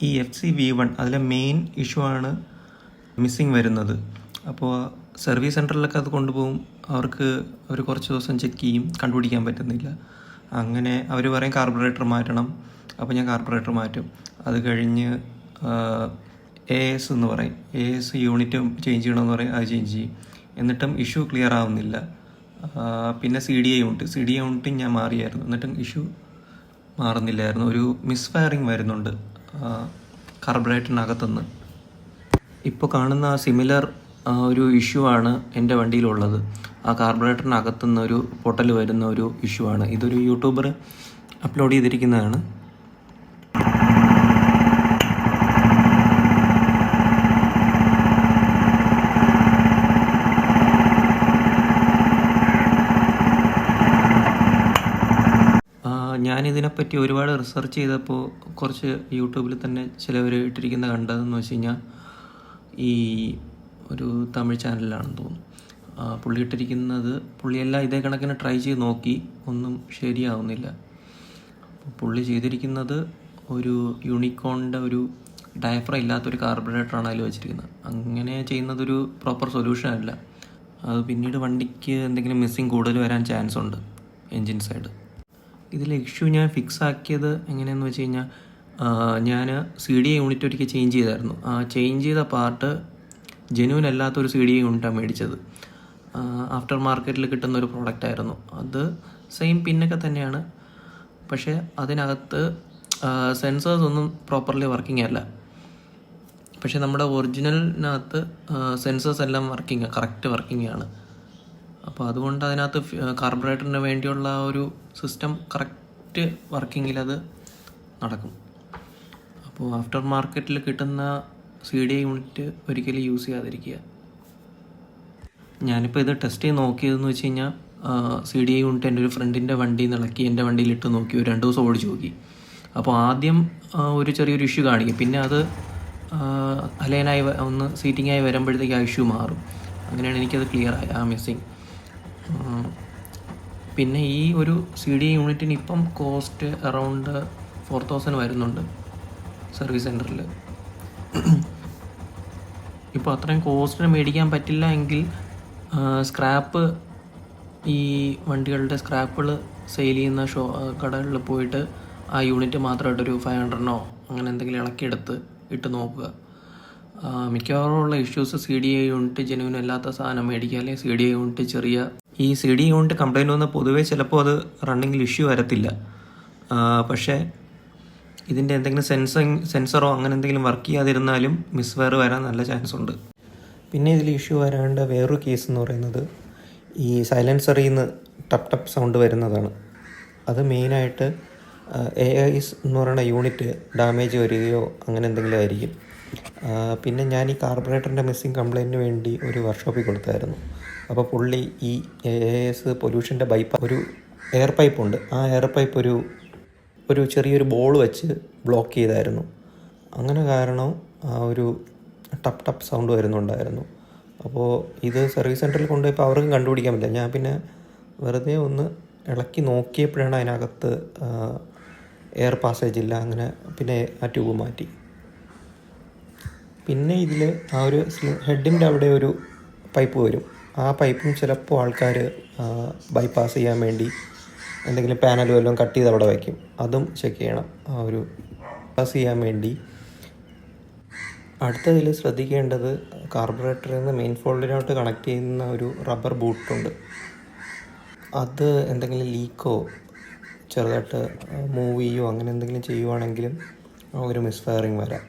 ഈ FC-V1 അതിലെ main issue ആണ് മിസ്സിങ് വരുന്നത്. അപ്പോൾ സർവീസ് സെൻറ്ററിലൊക്കെ അത് കൊണ്ടുപോകും, അവർക്ക് ഒരു കുറച്ച് ദിവസം ചെക്ക് ചെയ്യും, കണ്ടുപിടിക്കാൻ പറ്റുന്നില്ല. അങ്ങനെ അവർ പറയും കാർബറേറ്റർ മാറ്റണം. അപ്പോൾ ഞാൻ കാർബറേറ്റർ മാറ്റും. അത് കഴിഞ്ഞ് AS എന്ന് പറയും, AS യൂണിറ്റ് ചേഞ്ച് ചെയ്യണമെന്ന് പറയും, അത് ചേഞ്ച് ചെയ്യും. എന്നിട്ടും ഇഷ്യൂ ക്ലിയർ ആവുന്നില്ല. പിന്നെ CDI യൂണിറ്റും ഞാൻ മാറിയായിരുന്നു, എന്നിട്ടും ഇഷ്യൂ മാറുന്നില്ലായിരുന്നു. ഒരു മിസ് ഫയറിങ് വരുന്നുണ്ട് കാർബറേറ്ററിനകത്തുനിന്ന്. ഇപ്പോൾ കാണുന്ന സിമിലർ ഒരു ഇഷ്യൂ ആണ് എൻ്റെ വണ്ടിയിലുള്ളത്. ആ കാർബറേറ്ററിനകത്തുനിന്ന് ഒരു പൊട്ടൽ വരുന്ന ഒരു ഇഷ്യൂ ആണ്. ഇതൊരു യൂട്യൂബർ അപ്ലോഡ് ചെയ്തിരിക്കുന്നതാണ്. ഞാനിതിനെപ്പറ്റി ഒരുപാട് റിസർച്ച് ചെയ്തപ്പോൾ കുറച്ച് യൂട്യൂബിൽ തന്നെ ചിലവർ ഇട്ടിരിക്കുന്ന കണ്ടതെന്ന് വെച്ച് കഴിഞ്ഞാൽ, ഈ ഒരു തമിഴ് ചാനലിലാണെന്ന് തോന്നുന്നു, പുള്ളി ഇട്ടിരിക്കുന്നത്, പുള്ളിയെല്ലാം ഇതേ കണക്കിന് ട്രൈ ചെയ്ത് നോക്കി, ഒന്നും ശരിയാവുന്നില്ല. പുള്ളി ചെയ്തിരിക്കുന്നത് ഒരു യൂണിക്കോണിൻ്റെ ഒരു ഡയഫ്രം ഇല്ലാത്തൊരു കാർബറേറ്ററാണ് അതിൽ വെച്ചിരിക്കുന്നത്. അങ്ങനെ ചെയ്യുന്നതൊരു പ്രോപ്പർ സൊല്യൂഷൻ അല്ല. അത് പിന്നീട് വണ്ടിക്ക് എന്തെങ്കിലും മിസ്സിങ് കൂടുതൽ വരാൻ ചാൻസ് ഉണ്ട് എൻജിൻ സൈഡ്. ഇതിൽ ഇഷ്യൂ ഞാൻ ഫിക്സ് ആക്കിയത് എങ്ങനെയാണെന്ന് വെച്ച് കഴിഞ്ഞാൽ, ഞാൻ CDI യൂണിറ്റ് ഒരിക്കൽ ചേഞ്ച് ചെയ്തായിരുന്നു. ആ ചേഞ്ച് ചെയ്ത പാർട്ട് ജെന്യൂൻ അല്ലാത്തൊരു CDI യൂണിറ്റാണ് മേടിച്ചത്. ആഫ്റ്റർ മാർക്കറ്റിൽ കിട്ടുന്ന ഒരു പ്രോഡക്റ്റ് ആയിരുന്നു അത്. സെയിം പിന്നൊക്കെ തന്നെയാണ്, പക്ഷേ അതിനകത്ത് സെൻസേഴ്സ് ഒന്നും പ്രോപ്പർലി വർക്കിംഗ് അല്ല. പക്ഷേ നമ്മുടെ ഒറിജിനലിനകത്ത് സെൻസേഴ്സ് എല്ലാം കറക്റ്റ് വർക്കിംഗ് ആണ്. അപ്പോൾ അതുകൊണ്ട് അതിനകത്ത് കാർബറേറ്ററിന് വേണ്ടിയുള്ള ഒരു സിസ്റ്റം കറക്റ്റ് വർക്കിങ്ങിൽ അത് നടക്കും. അപ്പോൾ ആഫ്റ്റർ മാർക്കറ്റിൽ കിട്ടുന്ന CDI യൂണിറ്റ് ഒരിക്കലും യൂസ് ചെയ്യാതിരിക്കുക. ഞാനിപ്പോൾ ഇത് ടെസ്റ്റ് ചെയ്ത് നോക്കിയതെന്ന് വെച്ച് കഴിഞ്ഞാൽ, CDI യൂണിറ്റ് എൻ്റെ ഒരു ഫ്രണ്ടിൻ്റെ വണ്ടിയിൽ നിന്ന് ഇളക്കി എൻ്റെ വണ്ടിയിലിട്ട് നോക്കി, ഒരു 2 ദിവസം ഓടിച്ച് നോക്കി. അപ്പോൾ ആദ്യം ഒരു ചെറിയൊരു ഇഷ്യൂ കാണിക്കും, പിന്നെ അത് അലൈനായി ഒന്ന് സീറ്റിംഗായി വരുമ്പോഴത്തേക്ക് ആ ഇഷ്യൂ മാറും. അങ്ങനെയാണ് എനിക്കത് ക്ലിയർ ആയി, ആ മിസ്സിങ്. പിന്നെ ഈ ഒരു CDI യൂണിറ്റിന് ഇപ്പം കോസ്റ്റ് അറൗണ്ട് 4000 വരുന്നുണ്ട് സർവീസ് സെൻറ്ററിൽ. ഇപ്പോൾ അത്രയും കോസ്റ്റിന് മേടിക്കാൻ പറ്റില്ല എങ്കിൽ സ്ക്രാപ്പ്, ഈ വണ്ടികളുടെ സ്ക്രാപ്പുകൾ സെയിൽ ചെയ്യുന്ന കടകളിൽ പോയിട്ട് ആ യൂണിറ്റ് മാത്രമായിട്ടൊരു 500 അങ്ങനെ എന്തെങ്കിലും ഇളക്കിയെടുത്ത് ഇട്ട് നോക്കുക. മിക്കവാറും ഉള്ള ഇഷ്യൂസ് CDI യൂണിറ്റ് ജെന്യൂൻ അല്ലാത്ത സാധനം മേടിക്കുക, അല്ലെങ്കിൽ CDI യൂണിറ്റ് ചെറിയ ഈ CDI യൂണിറ്റ് കംപ്ലൈൻറ്റ് വന്നാൽ പൊതുവേ ചിലപ്പോൾ അത് റണ്ണിങ്ങിൽ ഇഷ്യൂ വരത്തില്ല. പക്ഷേ ഇതിൻ്റെ എന്തെങ്കിലും സെൻസറോ അങ്ങനെ എന്തെങ്കിലും വർക്ക് ചെയ്യാതിരുന്നാലും മിസ് ഫയർ വരാൻ നല്ല ചാൻസ് ഉണ്ട്. പിന്നെ ഇതിൽ ഇഷ്യൂ വരാണ്ട് വേറൊരു കേസ് എന്ന് പറയുന്നത്, ഈ സൈലൻസറിൽ നിന്ന് ടപ്പ് സൗണ്ട് വരുന്നതാണ്. അത് മെയിനായിട്ട് AIS എന്ന് പറയുന്ന യൂണിറ്റ് ഡാമേജ് വരികയോ അങ്ങനെ എന്തെങ്കിലും ആയിരിക്കും. പിന്നെ ഞാൻ ഈ കാർബറേറ്ററിൻ്റെ മിസ്സിങ് കംപ്ലൈൻറ്റിന് വേണ്ടി ഒരു വർക്ക്ഷോപ്പിൽ കൊടുത്തായിരുന്നു. അപ്പോൾ പുള്ളി ഈ AIS പൊല്യൂഷൻ്റെ ഒരു എയർ പൈപ്പ് ഉണ്ട്, ആ എയർ പൈപ്പ് ഒരു ചെറിയൊരു ബോൾ വെച്ച് ബ്ലോക്ക് ചെയ്തായിരുന്നു. അങ്ങനെ കാരണം ആ ഒരു ടപ്പ് സൗണ്ട് വരുന്നുണ്ടായിരുന്നു. അപ്പോൾ ഇത് സർവീസ് സെൻറ്ററിൽ കൊണ്ടുപോയപ്പോൾ അവർക്കും കണ്ടുപിടിക്കാൻ പറ്റില്ല. ഞാൻ പിന്നെ വെറുതെ ഒന്ന് ഇളക്കി നോക്കിയപ്പോഴാണ് അതിനകത്ത് എയർ പാസേജ് ഇല്ല. അങ്ങനെ പിന്നെ ആ ട്യൂബ് മാറ്റി. പിന്നെ ഇതിൽ ആ ഒരു ഹെഡിൻ്റെ അവിടെ ഒരു പൈപ്പ് വരും. ആ പൈപ്പും ചിലപ്പോൾ ആൾക്കാർ ബൈപ്പാസ് ചെയ്യാൻ വേണ്ടി എന്തെങ്കിലും പാനൽ വല്ലതും കട്ട് ചെയ്ത് അവിടെ വയ്ക്കും. അതും ചെക്ക് ചെയ്യണം, ആ ഒരു പാസ് ചെയ്യാൻ വേണ്ടി. അടുത്തതിൽ ശ്രദ്ധിക്കേണ്ടത്, കാർബറേറ്ററിൽ നിന്ന് മെയിൻ ഫോൾഡിനോട്ട് കണക്ട് ചെയ്യുന്ന ഒരു റബ്ബർ ബൂട്ടുണ്ട്. അത് എന്തെങ്കിലും ലീക്കോ ചെറുതായിട്ട് മൂവ് ചെയ്യുകയോ അങ്ങനെ എന്തെങ്കിലും ചെയ്യുവാണെങ്കിലും ഒരു മിസ് ഫയറിങ് വരാം.